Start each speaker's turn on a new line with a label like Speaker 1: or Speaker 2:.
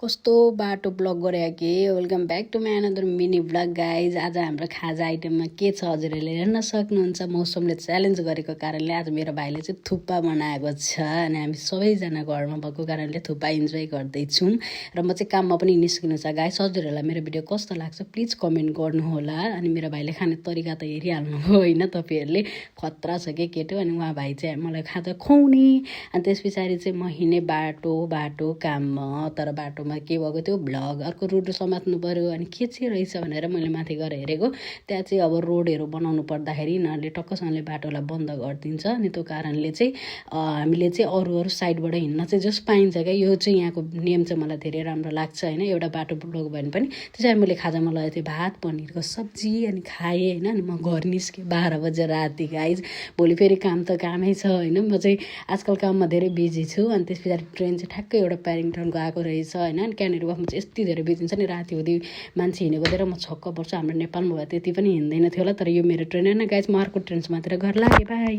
Speaker 1: कस्तो बाटो ब्लग गरे कि welcome back to my another mini blog guys. आज हाम्रो खाजा आइटममा के छ हजुरहरूले हेर्न सक्नुहुन्छ। मौसमले च्यालेन्ज गरेको कारणले आज मेरो भाइले चाहिँ थुक्पा बनाएको छ अनि हामी सबैजना घरमा भएको कारणले थुक्पा इन्जोय गर्दैछौँ र म चाहिँ काममा पनि निस्किनु छ। गाइज हजुरहरूलाई मेरो भिडियो कस्तो लाग्छ प्लिज कमेन्ट गर्नुहोला। अनि मेरो भाइले खाने तरिका त हेरिहाल्नु होइन तपाईँहरूले, खतरा छ के केटो। अनि उहाँ भाइ चाहिँ मलाई खाजा खुवाउने अनि त्यस पछाडि चाहिँ म हिँडेँ बाटो काममा। तर बाटोमा के भएको त्यो भ्लग अर्को रोड समात्नु पर्यो अनि के चाहिँ रहेछ भनेर मैले माथि गएर हेरेको। त्यहाँ चाहिँ अब रोडहरू बनाउनु पर्दाखेरि यिनीहरूले टक्कसँगले बाटोलाई बन्द गरिदिन्छ। अनि त्यो कारणले चाहिँ हामीले चाहिँ अरू साइडबाट हिँड्न चाहिँ जस पाइन्छ क्या। यो चाहिँ यहाँको नियम चाहिँ मलाई धेरै राम्रो लाग्छ होइन। एउटा बाटो ब्लक भयो भने पनि त्यसरी मैले खाजामा लगाएको थिएँ भात पनिरको सब्जी अनि खाएँ होइन। अनि म घर निस्केँ 12 बजे राति गाइज। भोलि फेरि काम त कामै छ होइन। म चाहिँ आजकल काममा धेरै बिजी छु। अनि त्यस पछाडि ट्रेन चाहिँ ठ्याक्कै एउटा प्यारिङटनको आएको रहेछ होइन। अनि क्यानेरी वाकमा चाहिँ यति धेरै बिजी हुन्छ नि, राति हुँदै मान्छे हिँडेको देखेर म छक्क पर्छु। हाम्रो नेपालमा भए त्यति पनि हिँड्दैन थियो होला। तर यो मेरो ट्रेन होइन गाइज, म अर्को ट्रेन समातेर घर लागेँ। बाई।